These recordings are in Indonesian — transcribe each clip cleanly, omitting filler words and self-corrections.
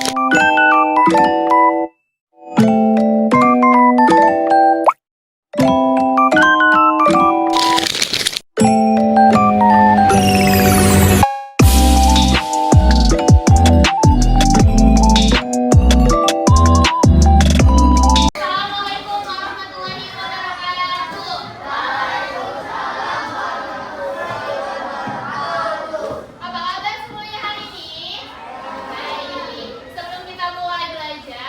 Assalamualaikum warahmatullahi wabarakatuh. Apa kabar semuanya hari ini? Baik. Sebelum kita mulai belajar,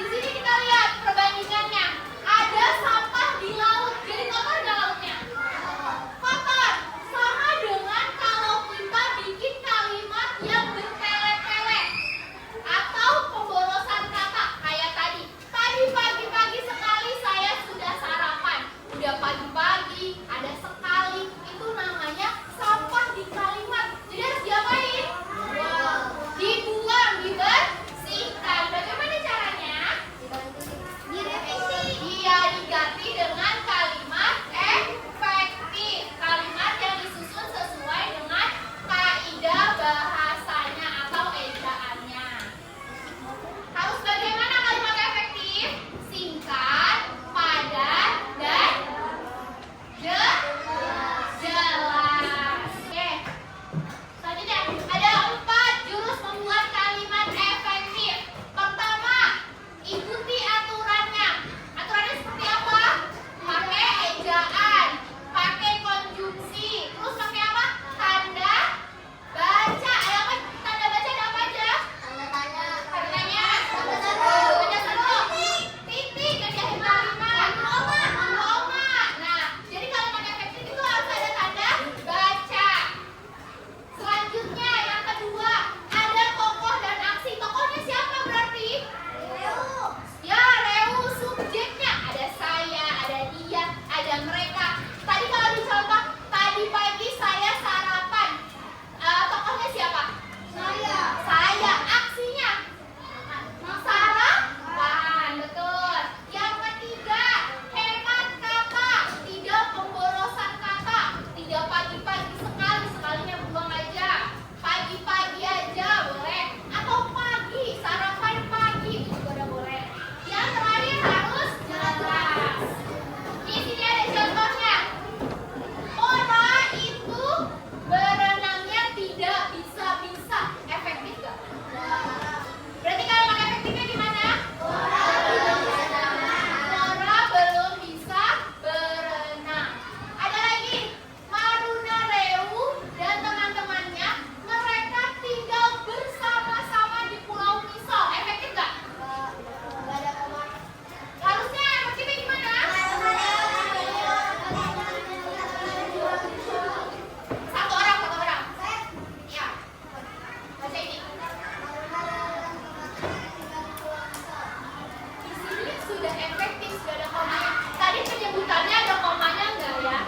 sini kita lihat perbandingannya. Ada sampah di laut. Jadi kotor nggak lautnya? Kotor. Sama dengan kalau kita bikin kalimat yang bertele-tele atau pemborosan kata kayak tadi. Tadi pagi-pagi sekali saya sudah sarapan. Udah pagi-pagi ada sekali. Itu namanya sampah di kalimat. Jadi harus diapain? Dibuang, dibersihkan. Bagaimana caranya? Direvisi. Iya, diganti dengan kalimat efektif. Kalimat yang disusun sesuai dengan kaidah bahasanya atau ejaannya. Harus bagaimana kalimat efektif? Singkat, padat, dan jelas. Oke. Selanjutnya ada 4 jurus membuat kalimat efektif. Pertama, ikuti aturannya. Aturannya seperti apa? Pakai ejaan, pakai konjungsi, terus pakai apa? Tanda baca. Ada apa? Tanda baca ada apa aja? Tanda tanya. Tanda tanya. Tanda seru. Tanda seru. Titik. Ngejahin kalimat. Koma. Nah, jadi kalimat efektif itu harus ada tanda baca. Selanjutnya yang kedua, ada tokoh dan aksi. Tokohnya siapa berarti? Ya, Reu. Subjeknya ada saya, ada dia, ada mereka. Tadi kalau dicontoh, tadi pagi saya sarapan. Tokohnya siapa? Saya. Aksinya? Sarapan. Betul. Yang ketiga, hemat kata. Tidak pemborosan kata. Tidak pagi-pagi sekali. Sekalinya buang aja. Pagi-pagi aja boleh. Atau pagi. Sarapan pagi. Itu juga udah boleh. Yang terakhir harus jelas. Di sini ada contohnya. Ora itu berenangnya tidak bisa-bisa. Efektif gak? Berarti kalimat efektifnya gimana? Ora belum bisa berenang. Ada lagi. Maruna Reu dan teman-temannya, mereka tinggal bersama-sama di Pulau Misol. Efektif gak? Harusnya efektifnya gimana? Satu orang. Ya. Baca ini. Di sini sudah efektif, sudah ada komanya. Tadi penyebutannya ada komanya enggak ya?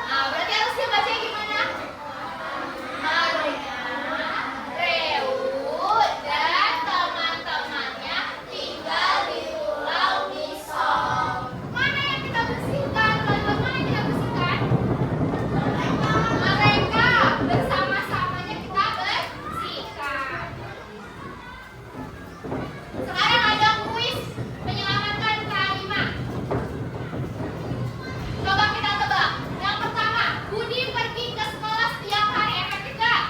Nah, berarti harusnya baca gimana? Maruna Reu dan teman-temannya tinggal di Pulau Misol. Mana yang kita bersihkan? Kalimat mana yang kita bersihkan? Mereka bersama-samanya kita bersihkan. Sekarang ada kuis menyelamatkan kalimat. Coba kita tebak. Yang pertama, Budi pergi ke sekolah setiap hari. Efektif gak?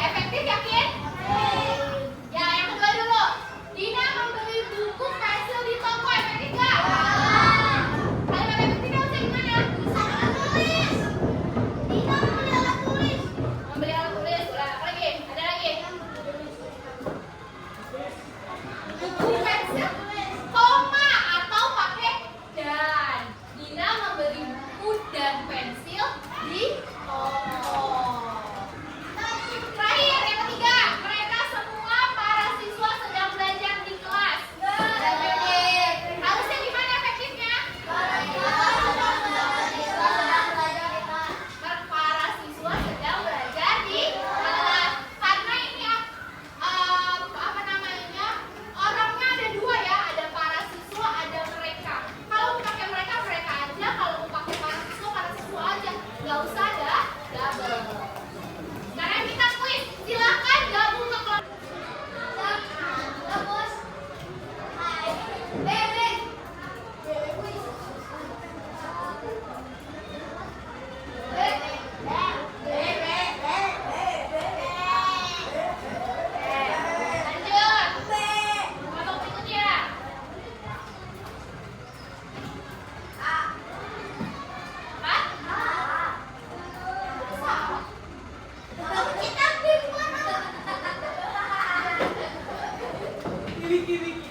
Efektif yakin? Ya, yang kedua dulu. Dina membeli buku pensil di toko. Efektif gak? Kalimat efektifnya harusnya gimana? Tulis. Dina membeli alat tulis. Membeli alat tulis. Apa lagi? Ada lagi? Buku pensil, koma atau pakai dan. Dina membeli buku dan pensil di toko. Terakhir yang ketiga, mereka semua para siswa sedang belajar di kelas. Harusnya gimana efektifnya? Para siswa sedang belajar di kelas. Karena ini apa namanya? Orangnya ada dua ya, ada para siswa, ada mereka. Kalau mau pakai mereka aja, kalau mau pakai para siswa aja. Nggak usah ada double. Nomor 3.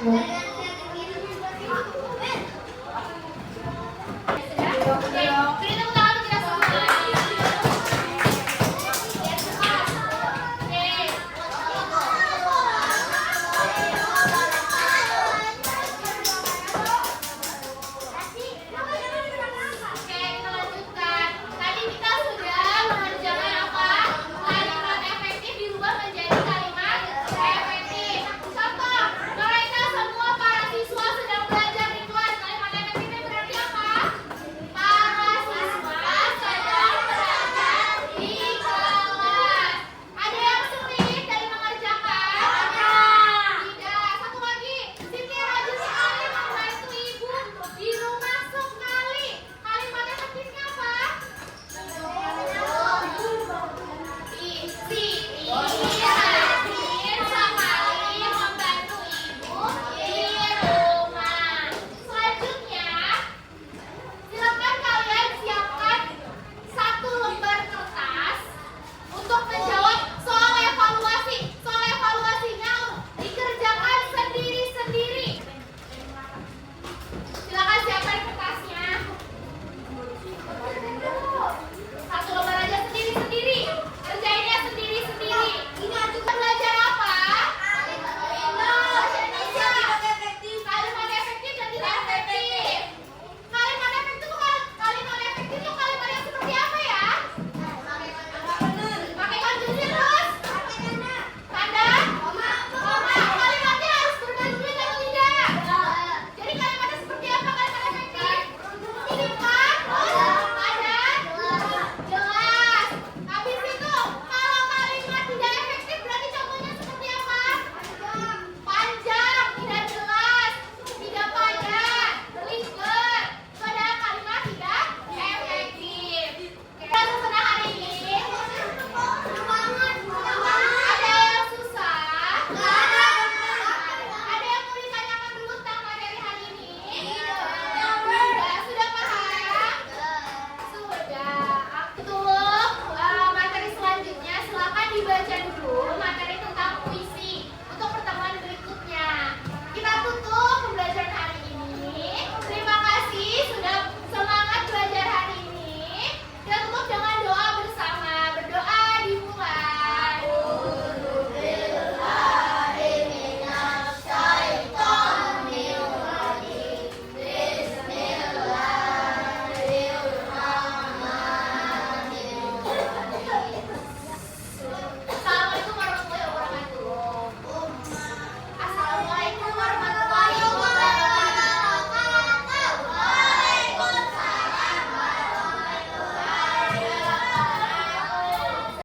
Nah,